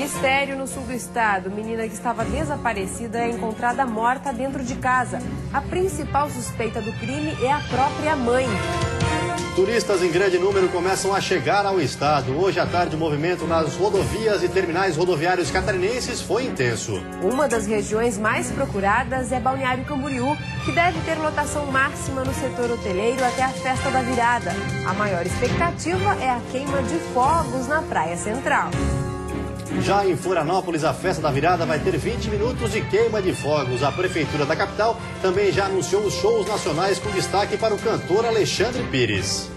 Mistério no sul do estado. Menina que estava desaparecida é encontrada morta dentro de casa. A principal suspeita do crime é a própria mãe. Turistas em grande número começam a chegar ao estado. Hoje à tarde, o movimento nas rodovias e terminais rodoviários catarinenses foi intenso. Uma das regiões mais procuradas é Balneário Camboriú, que deve ter lotação máxima no setor hoteleiro até a festa da virada. A maior expectativa é a queima de fogos na Praia Central. Já em Florianópolis, a festa da virada vai ter 20 minutos de queima de fogos. A prefeitura da capital também já anunciou os shows nacionais com destaque para o cantor Alexandre Pires.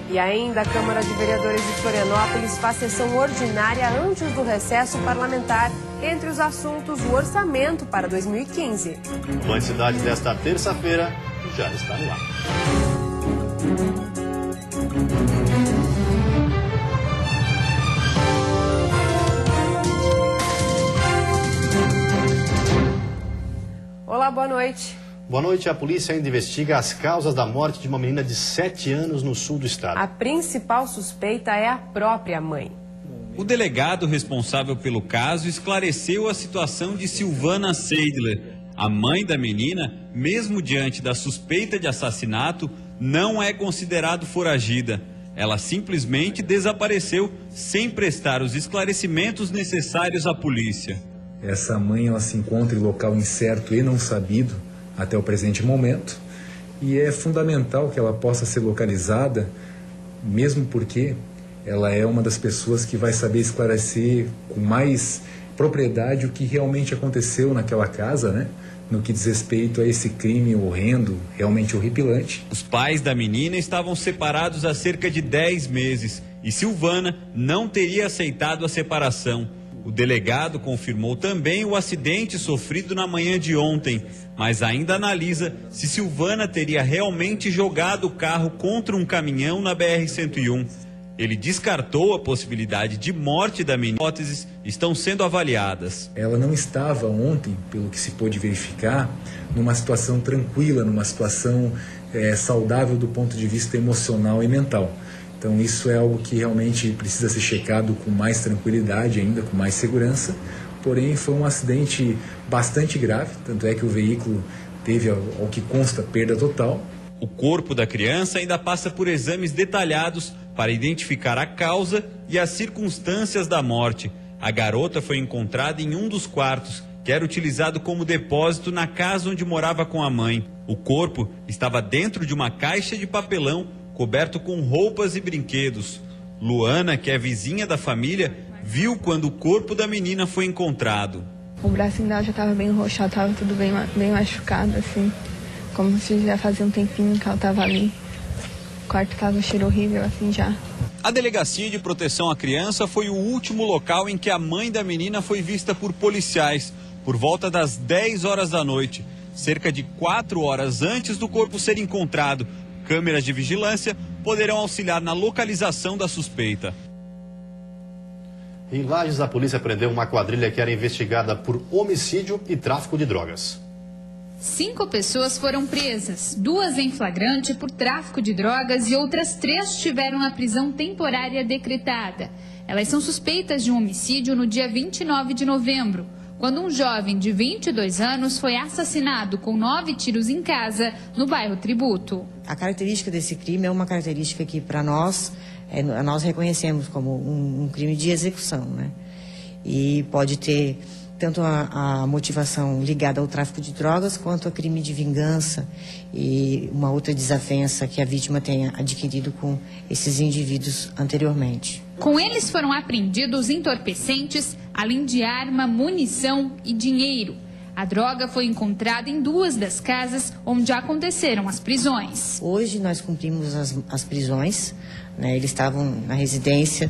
E ainda a Câmara de Vereadores de Florianópolis faz sessão ordinária antes do recesso parlamentar. Entre os assuntos, o orçamento para 2015. O Band Cidade desta terça-feira já está no ar. Olá, boa noite. Boa noite. A polícia ainda investiga as causas da morte de uma menina de 7 anos no sul do estado. A principal suspeita é a própria mãe. O delegado responsável pelo caso esclareceu a situação de Silvana Seidler. A mãe da menina, mesmo diante da suspeita de assassinato, não é considerada foragida. Ela simplesmente desapareceu sem prestar os esclarecimentos necessários à polícia. Essa mãe ela se encontra em local incerto e não sabido até o presente momento, e é fundamental que ela possa ser localizada, mesmo porque ela é uma das pessoas que vai saber esclarecer com mais propriedade o que realmente aconteceu naquela casa, né? No que diz respeito a esse crime horrendo, realmente horripilante. Os pais da menina estavam separados há cerca de 10 meses e Silvana não teria aceitado a separação. O delegado confirmou também o acidente sofrido na manhã de ontem, mas ainda analisa se Silvana teria realmente jogado o carro contra um caminhão na BR-101. Ele descartou a possibilidade de morte da menina. Hipóteses estão sendo avaliadas. Ela não estava ontem, pelo que se pôde verificar, numa situação tranquila, numa situação saudável do ponto de vista emocional e mental. Então isso é algo que realmente precisa ser checado com mais tranquilidade ainda, com mais segurança. Porém, foi um acidente bastante grave, tanto é que o veículo teve, ao que consta, perda total. O corpo da criança ainda passa por exames detalhados para identificar a causa e as circunstâncias da morte. A garota foi encontrada em um dos quartos, que era utilizado como depósito na casa onde morava com a mãe. O corpo estava dentro de uma caixa de papelão, coberto com roupas e brinquedos. Luana, que é vizinha da família, viu quando o corpo da menina foi encontrado. O bracinho dela já estava bem roxado, estava tudo bem machucado, assim. Como se já fazia um tempinho que ela estava ali. O quarto estava um cheiro horrível, assim, já. A Delegacia de Proteção à Criança foi o último local em que a mãe da menina foi vista por policiais, por volta das 10 horas da noite. Cerca de 4 horas antes do corpo ser encontrado, câmeras de vigilância poderão auxiliar na localização da suspeita. Em Lages, a polícia prendeu uma quadrilha que era investigada por homicídio e tráfico de drogas. 5 pessoas foram presas, 2 em flagrante por tráfico de drogas e outras 3 tiveram a prisão temporária decretada. Elas são suspeitas de um homicídio no dia 29 de novembro, quando um jovem de 22 anos foi assassinado com 9 tiros em casa, no bairro Tributo. A característica desse crime é uma característica que, para nós, nós reconhecemos como um crime de execução, né? E pode ter tanto a motivação ligada ao tráfico de drogas, quanto a crime de vingança e uma outra desavença que a vítima tenha adquirido com esses indivíduos anteriormente. Com eles foram apreendidos entorpecentes, além de arma, munição e dinheiro. A droga foi encontrada em 2 das casas onde aconteceram as prisões. Hoje nós cumprimos as prisões, né? Eles estavam na residência,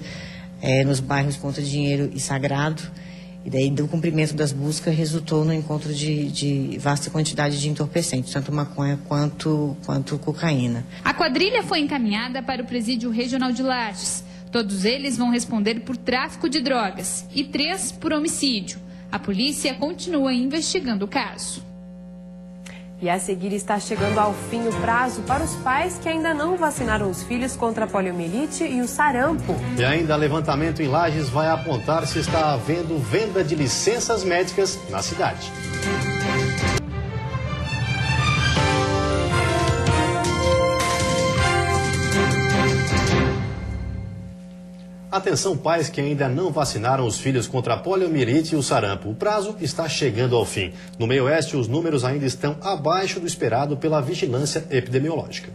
nos bairros Ponta de Dinheiro e Sagrado. E daí, do cumprimento das buscas, resultou no encontro de vasta quantidade de entorpecentes, tanto maconha quanto cocaína. A quadrilha foi encaminhada para o Presídio Regional de Lages. Todos eles vão responder por tráfico de drogas e 3 por homicídio. A polícia continua investigando o caso. E a seguir está chegando ao fim o prazo para os pais que ainda não vacinaram os filhos contra a poliomielite e o sarampo. E ainda levantamento em Lages vai apontar se está havendo venda de licenças médicas na cidade. Atenção pais que ainda não vacinaram os filhos contra a poliomielite e o sarampo. O prazo está chegando ao fim. No meio-oeste, os números ainda estão abaixo do esperado pela vigilância epidemiológica.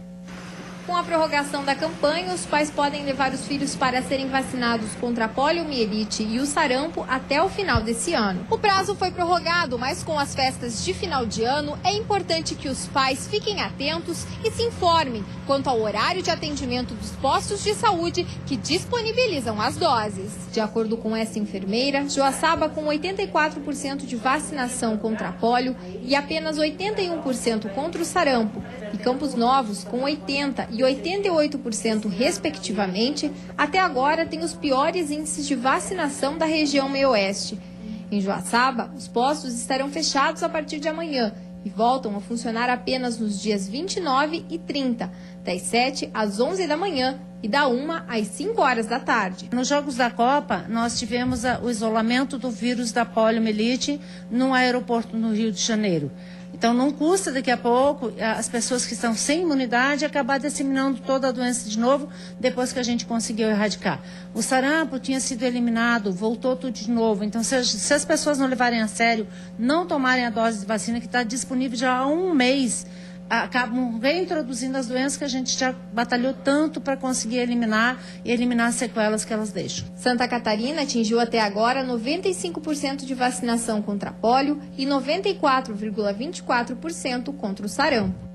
Com a prorrogação da campanha, os pais podem levar os filhos para serem vacinados contra a poliomielite e o sarampo até o final desse ano. O prazo foi prorrogado, mas com as festas de final de ano, é importante que os pais fiquem atentos e se informem quanto ao horário de atendimento dos postos de saúde que disponibilizam as doses. De acordo com essa enfermeira, Joaçaba, com 84% de vacinação contra a polio e apenas 81% contra o sarampo, e Campos Novos, com 80% e 88% respectivamente, até agora tem os piores índices de vacinação da região meio-oeste. Em Joaçaba, os postos estarão fechados a partir de amanhã e voltam a funcionar apenas nos dias 29 e 30, das 7 às 11 da manhã e da 1 às 5 horas da tarde. Nos Jogos da Copa, nós tivemos o isolamento do vírus da poliomielite no aeroporto no Rio de Janeiro. Então, não custa daqui a pouco as pessoas que estão sem imunidade acabar disseminando toda a doença de novo depois que a gente conseguiu erradicar. O sarampo tinha sido eliminado, voltou tudo de novo. Então, se as pessoas não levarem a sério, não tomarem a dose de vacina que está disponível já há um mês, acabam reintroduzindo as doenças que a gente já batalhou tanto para conseguir eliminar e eliminar as sequelas que elas deixam. Santa Catarina atingiu até agora 95% de vacinação contra a polio e 94,24% contra o sarampo.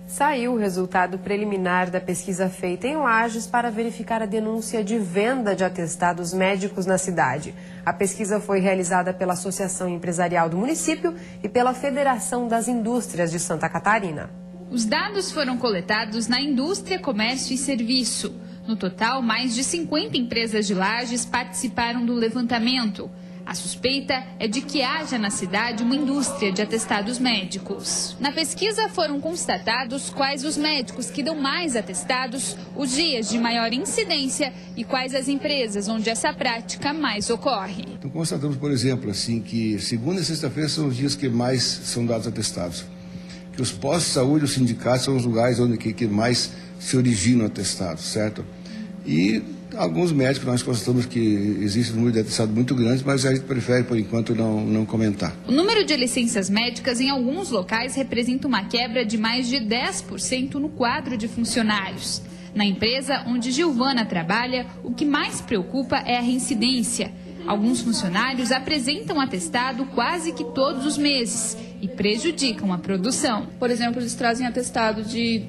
Saiu o resultado preliminar da pesquisa feita em Lages para verificar a denúncia de venda de atestados médicos na cidade. A pesquisa foi realizada pela Associação Empresarial do município e pela Federação das Indústrias de Santa Catarina. Os dados foram coletados na indústria, comércio e serviço. No total, mais de 50 empresas de Lages participaram do levantamento. A suspeita é de que haja na cidade uma indústria de atestados médicos. Na pesquisa foram constatados quais os médicos que dão mais atestados, os dias de maior incidência e quais as empresas onde essa prática mais ocorre. Então constatamos, por exemplo, assim, que segunda e sexta-feira são os dias que mais são dados atestados. Que os postos de saúde, os sindicatos são os lugares onde que mais se originam atestados, certo? E alguns médicos nós constatamos que existe um número de atestados muito grande, mas a gente prefere, por enquanto, não comentar. O número de licenças médicas em alguns locais representa uma quebra de mais de 10% no quadro de funcionários. Na empresa onde Gilvana trabalha, o que mais preocupa é a reincidência. Alguns funcionários apresentam atestado quase que todos os meses e prejudicam a produção. Por exemplo, eles trazem atestado de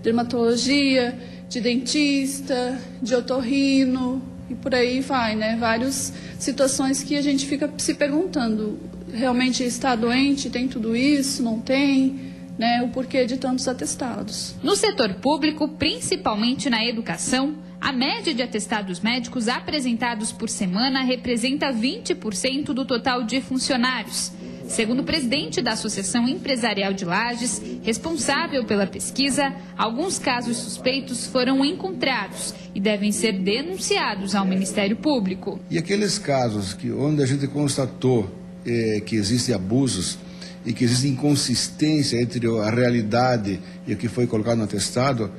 dermatologia, de dentista, de otorrino e por aí vai, né? Várias situações que a gente fica se perguntando, realmente está doente, tem tudo isso, não tem, né? O porquê de tantos atestados. No setor público, principalmente na educação, a média de atestados médicos apresentados por semana representa 20% do total de funcionários. Segundo o presidente da Associação Empresarial de Lages, responsável pela pesquisa, alguns casos suspeitos foram encontrados e devem ser denunciados ao Ministério Público. E aqueles casos onde a gente constatou que existem abusos e que existe inconsistência entre a realidade e o que foi colocado no atestado,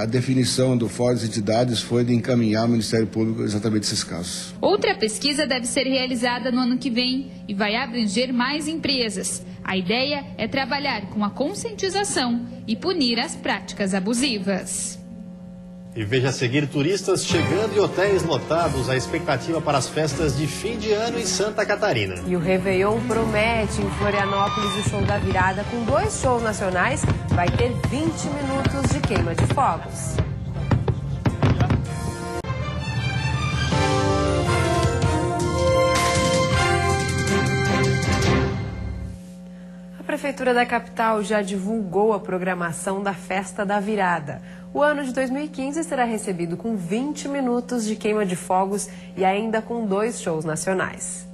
a definição do Fórum das Entidades foi de encaminhar ao Ministério Público exatamente esses casos. Outra pesquisa deve ser realizada no ano que vem e vai abranger mais empresas. A ideia é trabalhar com a conscientização e punir as práticas abusivas. E veja a seguir, turistas chegando e hotéis lotados, a expectativa para as festas de fim de ano em Santa Catarina. E o Réveillon promete. Em Florianópolis, o show da virada, com 2 shows nacionais, vai ter 20 minutos de queima de fogos. A Prefeitura da capital já divulgou a programação da Festa da Virada. O ano de 2015 será recebido com 20 minutos de queima de fogos e ainda com 2 shows nacionais.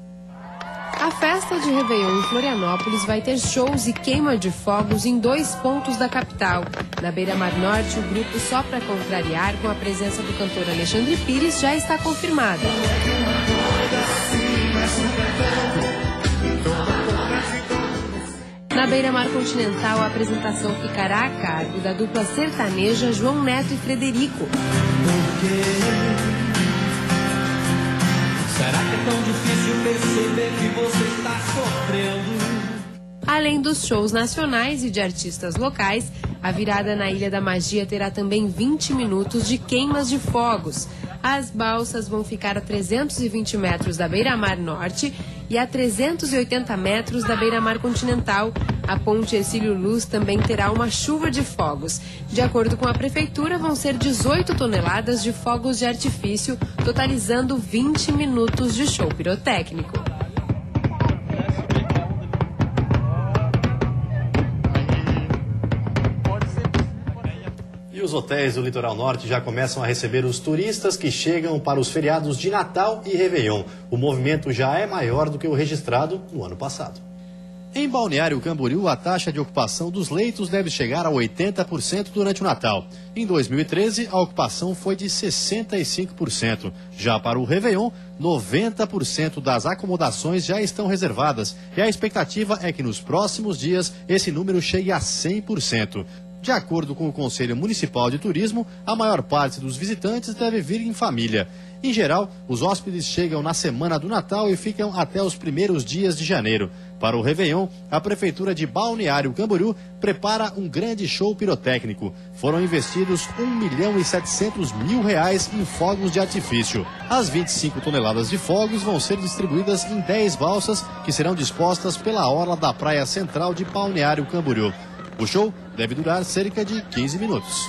A A festa de Réveillon em Florianópolis vai ter shows e queima de fogos em 2 pontos da capital. Na Beira-Mar Norte, o grupo Só Pra Contrariar, com a presença do cantor Alexandre Pires, já está confirmado. Na Beira-Mar Continental, a apresentação ficará a cargo da dupla sertaneja João Neto e Frederico. Será que é tão difícil perceber que você está sofrendo? Além dos shows nacionais e de artistas locais, a virada na Ilha da Magia terá também 20 minutos de queimas de fogos. As balsas vão ficar a 320 metros da Beira-Mar Norte e a 380 metros da Beira-Mar Continental. A ponte Hercílio Luz também terá uma chuva de fogos. De acordo com a prefeitura, vão ser 18 toneladas de fogos de artifício, totalizando 20 minutos de show pirotécnico. E os hotéis do Litoral Norte já começam a receber os turistas que chegam para os feriados de Natal e Réveillon. O movimento já é maior do que o registrado no ano passado. Em Balneário Camboriú, a taxa de ocupação dos leitos deve chegar a 80% durante o Natal. Em 2013, a ocupação foi de 65%. Já para o Réveillon, 90% das acomodações já estão reservadas. E a expectativa é que nos próximos dias esse número chegue a 100%. De acordo com o Conselho Municipal de Turismo, a maior parte dos visitantes deve vir em família. Em geral, os hóspedes chegam na semana do Natal e ficam até os primeiros dias de janeiro. Para o Réveillon, a Prefeitura de Balneário Camboriú prepara um grande show pirotécnico. Foram investidos R$1.700.000 em fogos de artifício. As 25 toneladas de fogos vão ser distribuídas em 10 balsas que serão dispostas pela orla da praia central de Balneário Camboriú. O show deve durar cerca de 15 minutos.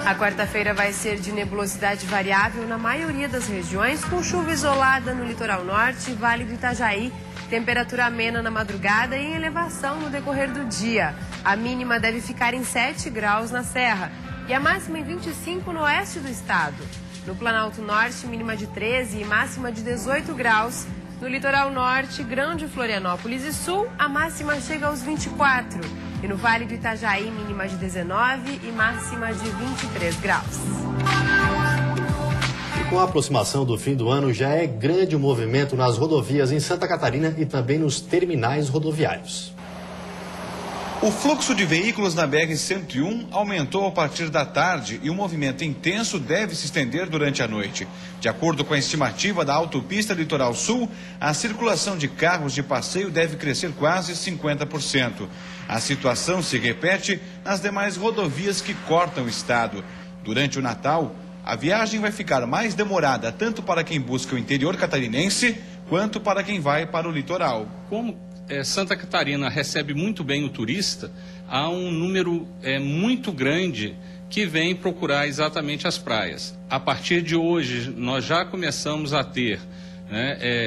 A quarta-feira vai ser de nebulosidade variável na maioria das regiões, com chuva isolada no litoral norte e Vale do Itajaí, temperatura amena na madrugada e em elevação no decorrer do dia. A mínima deve ficar em 7 graus na Serra e a máxima em 25 no oeste do estado. No Planalto Norte, mínima de 13 e máxima de 18 graus. No litoral norte, Grande Florianópolis e Sul, a máxima chega aos 24. E no Vale do Itajaí, mínima de 19 e máxima de 23 graus. E com a aproximação do fim do ano, já é grande o movimento nas rodovias em Santa Catarina e também nos terminais rodoviários. O fluxo de veículos na BR-101 aumentou a partir da tarde e o movimento intenso deve se estender durante a noite. De acordo com a estimativa da Autopista Litoral Sul, a circulação de carros de passeio deve crescer quase 50%. A situação se repete nas demais rodovias que cortam o estado. Durante o Natal, a viagem vai ficar mais demorada tanto para quem busca o interior catarinense quanto para quem vai para o litoral. Como Santa Catarina recebe muito bem o turista, há um número muito grande que vem procurar exatamente as praias. A partir de hoje, nós já começamos a ter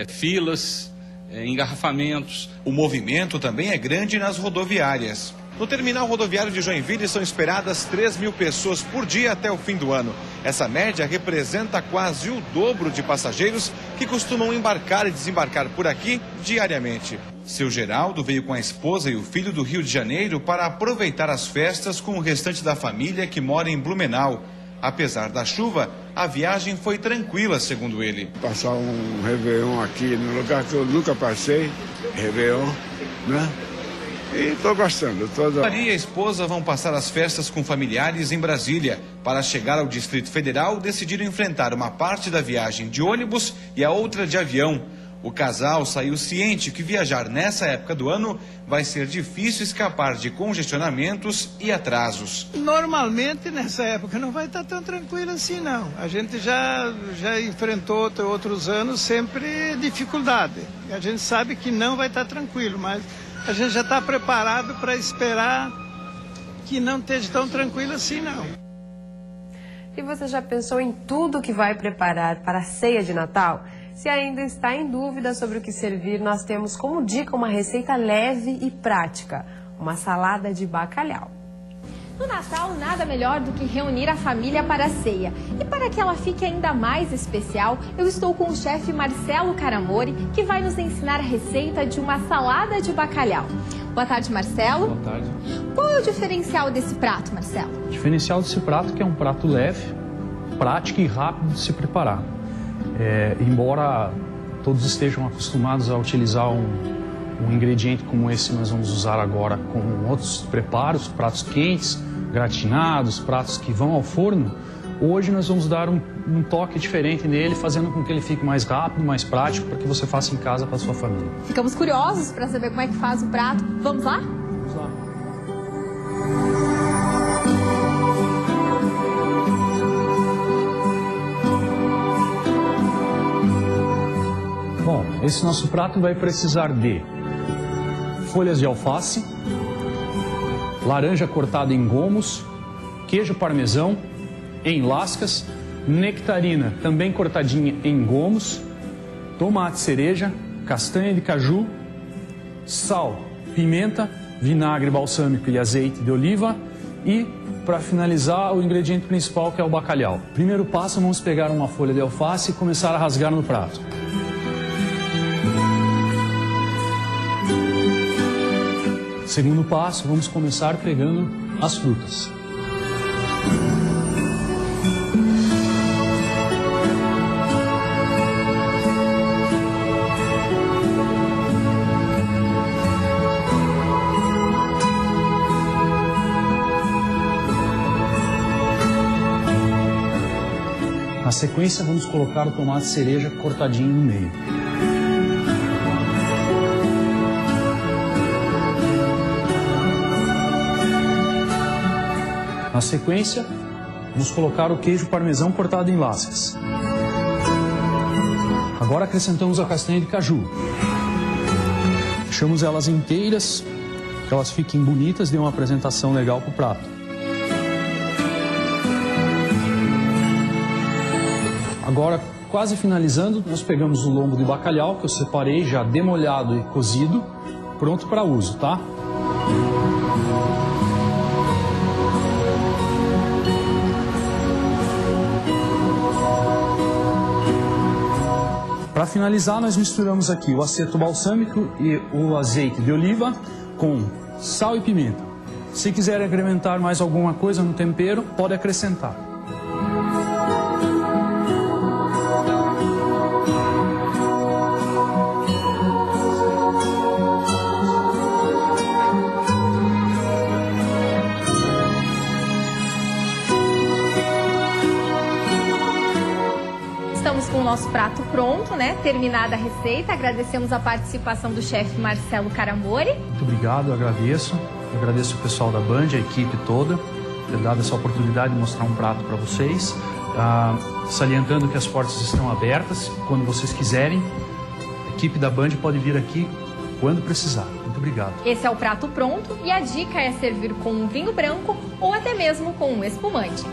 filas, engarrafamentos. O movimento também é grande nas rodoviárias. No terminal rodoviário de Joinville são esperadas 3.000 pessoas por dia até o fim do ano. Essa média representa quase o dobro de passageiros que costumam embarcar e desembarcar por aqui diariamente. Seu Geraldo veio com a esposa e o filho do Rio de Janeiro para aproveitar as festas com o restante da família que mora em Blumenau. Apesar da chuva, a viagem foi tranquila, segundo ele. Passar um Réveillon aqui no lugar que eu nunca passei, Réveillon, né? E estou gostando. Maria e a esposa vão passar as festas com familiares em Brasília. Para chegar ao Distrito Federal, decidiram enfrentar uma parte da viagem de ônibus e a outra de avião. O casal saiu ciente que viajar nessa época do ano vai ser difícil escapar de congestionamentos e atrasos. Normalmente nessa época não vai estar tão tranquilo assim não. A gente já enfrentou outros anos sempre dificuldade. A gente sabe que não vai estar tranquilo, mas a gente já está preparado para esperar que não esteja tão tranquilo assim, não. E você já pensou em tudo que vai preparar para a ceia de Natal? Se ainda está em dúvida sobre o que servir, nós temos como dica uma receita leve e prática, uma salada de bacalhau. No Natal, nada melhor do que reunir a família para a ceia. E para que ela fique ainda mais especial, eu estou com o chefe Marcelo Caramori, que vai nos ensinar a receita de uma salada de bacalhau. Boa tarde, Marcelo. Boa tarde. Qual é o diferencial desse prato, Marcelo? O diferencial desse prato é que é um prato leve, prático e rápido de se preparar. Embora todos estejam acostumados a utilizar um ingrediente como esse, nós vamos usar agora com outros preparos, pratos quentes, gratinados, pratos que vão ao forno. Hoje nós vamos dar um toque diferente nele, fazendo com que ele fique mais rápido, mais prático, para que você faça em casa para a sua família. Ficamos curiosos para saber como é que faz o prato. Vamos lá? Vamos lá. Bom, esse nosso prato vai precisar de folhas de alface, laranja cortada em gomos, queijo parmesão em lascas, nectarina também cortadinha em gomos, tomate cereja, castanha de caju, sal, pimenta, vinagre balsâmico e azeite de oliva e, para finalizar, o ingrediente principal, que é o bacalhau. Primeiro passo, vamos pegar uma folha de alface e começar a rasgar no prato. Segundo passo, vamos começar pegando as frutas. Na sequência, vamos colocar o tomate cereja cortadinho no meio. Na sequência, vamos colocar o queijo parmesão cortado em lascas. Agora acrescentamos a castanha de caju. Deixamos elas inteiras, que elas fiquem bonitas, dê uma apresentação legal para o prato. Agora, quase finalizando, nós pegamos o lombo de bacalhau, que eu separei já demolhado e cozido, pronto para uso, tá? Para finalizar, nós misturamos aqui o aceto balsâmico e o azeite de oliva com sal e pimenta. Se quiser incrementar mais alguma coisa no tempero, pode acrescentar. Estamos com o nosso prato pronto, né? Terminada a receita, agradecemos a participação do chefe Marcelo Caramori. Muito obrigado, eu agradeço. Eu agradeço o pessoal da Band, a equipe toda, ter dado essa oportunidade de mostrar um prato para vocês. Salientando que as portas estão abertas, quando vocês quiserem. A equipe da Band pode vir aqui quando precisar. Muito obrigado. Esse é o prato pronto e a dica é servir com um vinho branco ou até mesmo com um espumante.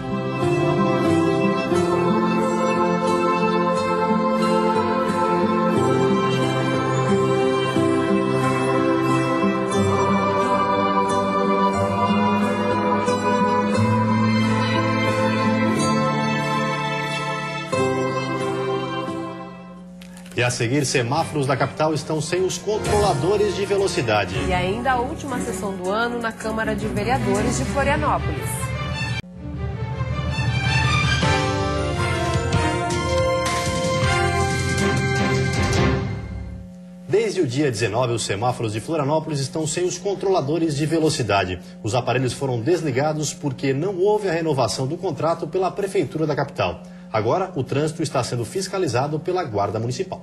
E a seguir, semáforos da capital estão sem os controladores de velocidade. E ainda a última sessão do ano na Câmara de Vereadores de Florianópolis. Desde o dia 19, os semáforos de Florianópolis estão sem os controladores de velocidade. Os aparelhos foram desligados porque não houve a renovação do contrato pela Prefeitura da capital. Agora, o trânsito está sendo fiscalizado pela Guarda Municipal.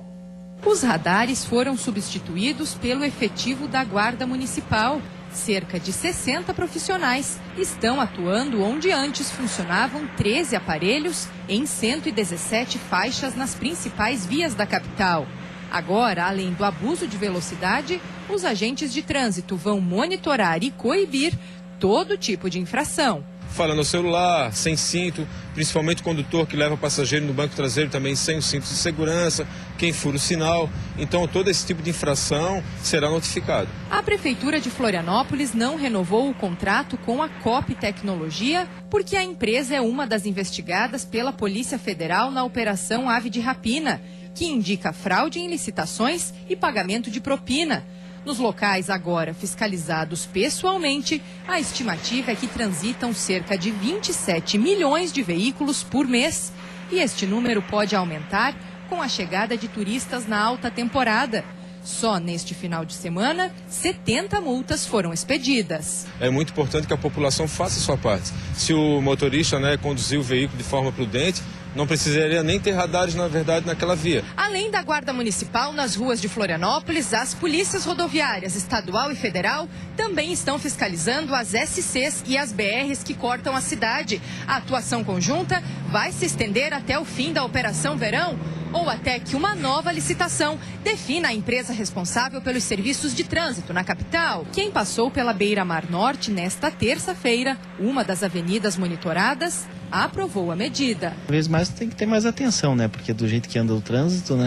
Os radares foram substituídos pelo efetivo da Guarda Municipal. Cerca de 60 profissionais estão atuando onde antes funcionavam 13 aparelhos em 117 faixas nas principais vias da capital. Agora, além do abuso de velocidade, os agentes de trânsito vão monitorar e coibir todo tipo de infração. falando ao celular, sem cinto, principalmente o condutor que leva passageiro no banco traseiro também sem o cinto de segurança, quem fura o sinal. Então todo esse tipo de infração será notificado. A Prefeitura de Florianópolis não renovou o contrato com a COP Tecnologia porque a empresa é uma das investigadas pela Polícia Federal na Operação Ave de Rapina, que indica fraude em licitações e pagamento de propina. Nos locais agora fiscalizados pessoalmente, a estimativa é que transitam cerca de 27 milhões de veículos por mês. E este número pode aumentar com a chegada de turistas na alta temporada. Só neste final de semana, 70 multas foram expedidas. É muito importante que a população faça a sua parte. Se o motorista conduzir o veículo de forma prudente, não precisaria nem ter radares, na verdade, naquela via. Além da Guarda Municipal nas ruas de Florianópolis, as polícias rodoviárias estadual e federal também estão fiscalizando as SCs e as BRs que cortam a cidade. A atuação conjunta vai se estender até o fim da Operação Verão ou até que uma nova licitação defina a empresa responsável pelos serviços de trânsito na capital. Quem passou pela Beira-Mar Norte nesta terça-feira, uma das avenidas monitoradas, aprovou a medida. Cada vez mais tem que ter mais atenção, Porque do jeito que anda o trânsito,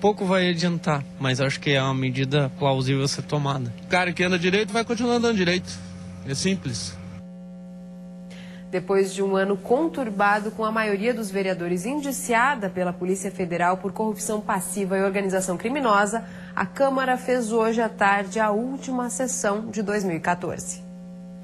Pouco vai adiantar, mas acho que é uma medida plausível a ser tomada. O cara que anda direito vai continuar andando direito. É simples. Depois de um ano conturbado com a maioria dos vereadores indiciada pela Polícia Federal por corrupção passiva e organização criminosa, a Câmara fez hoje à tarde a última sessão de 2014.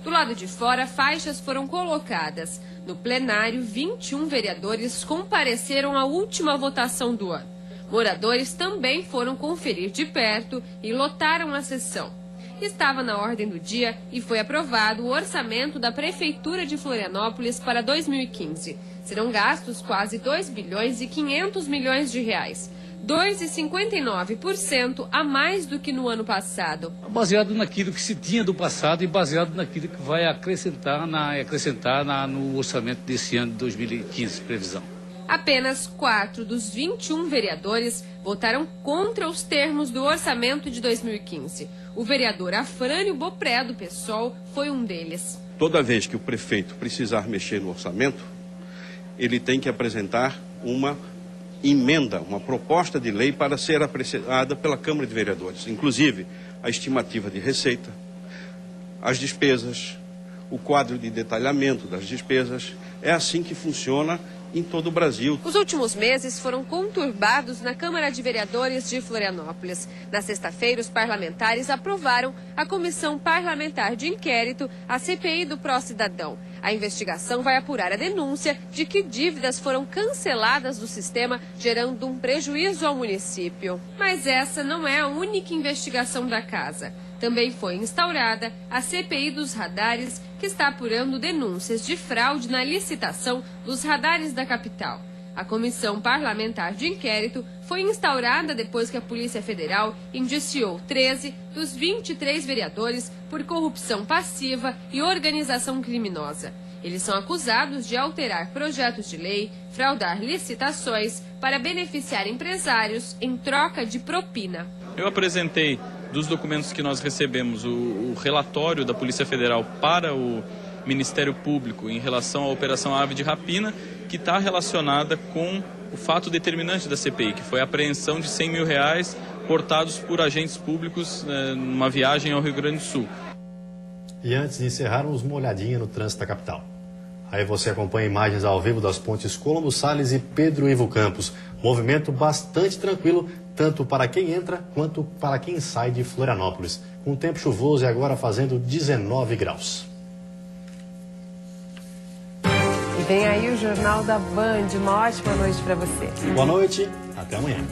Do lado de fora, faixas foram colocadas. No plenário, 21 vereadores compareceram à última votação do ano. Moradores também foram conferir de perto e lotaram a sessão. Estava na ordem do dia e foi aprovado o orçamento da Prefeitura de Florianópolis para 2015. Serão gastos quase 2 bilhões e 500 milhões de reais. 2,59% a mais do que no ano passado. Baseado naquilo que se tinha do passado e baseado naquilo que vai acrescentar no orçamento desse ano de 2015, previsão. Apenas 4 dos 21 vereadores votaram contra os termos do orçamento de 2015. O vereador Afrânio Bopré, do PSOL, foi um deles. Toda vez que o prefeito precisar mexer no orçamento, ele tem que apresentar uma emenda, uma proposta de lei para ser apreciada pela Câmara de Vereadores. Inclusive, a estimativa de receita, as despesas, o quadro de detalhamento das despesas. É assim que funciona em todo o Brasil. Os últimos meses foram conturbados na Câmara de Vereadores de Florianópolis. Na sexta-feira, os parlamentares aprovaram a Comissão Parlamentar de Inquérito, a CPI do Pró-Cidadão. A investigação vai apurar a denúncia de que dívidas foram canceladas do sistema, gerando um prejuízo ao município. Mas essa não é a única investigação da casa. Também foi instaurada a CPI dos radares, que está apurando denúncias de fraude na licitação dos radares da capital. A Comissão Parlamentar de Inquérito foi instaurada depois que a Polícia Federal indiciou 13 dos 23 vereadores por corrupção passiva e organização criminosa. Eles são acusados de alterar projetos de lei, fraudar licitações para beneficiar empresários em troca de propina. Eu apresentei dos documentos que nós recebemos o relatório da Polícia Federal para o Ministério Público em relação à Operação Ave de Rapina, que está relacionada com o fato determinante da CPI, que foi a apreensão de R$100 mil portados por agentes públicos numa viagem ao Rio Grande do Sul. E antes de encerrarmos, uma olhadinha no trânsito da capital. Aí você acompanha imagens ao vivo das pontes Colombo Salles e Pedro Ivo Campos. Movimento bastante tranquilo, tanto para quem entra quanto para quem sai de Florianópolis. Com tempo chuvoso e agora fazendo 19 graus. E vem aí o Jornal da Band. Uma ótima noite para você. Boa noite, até amanhã.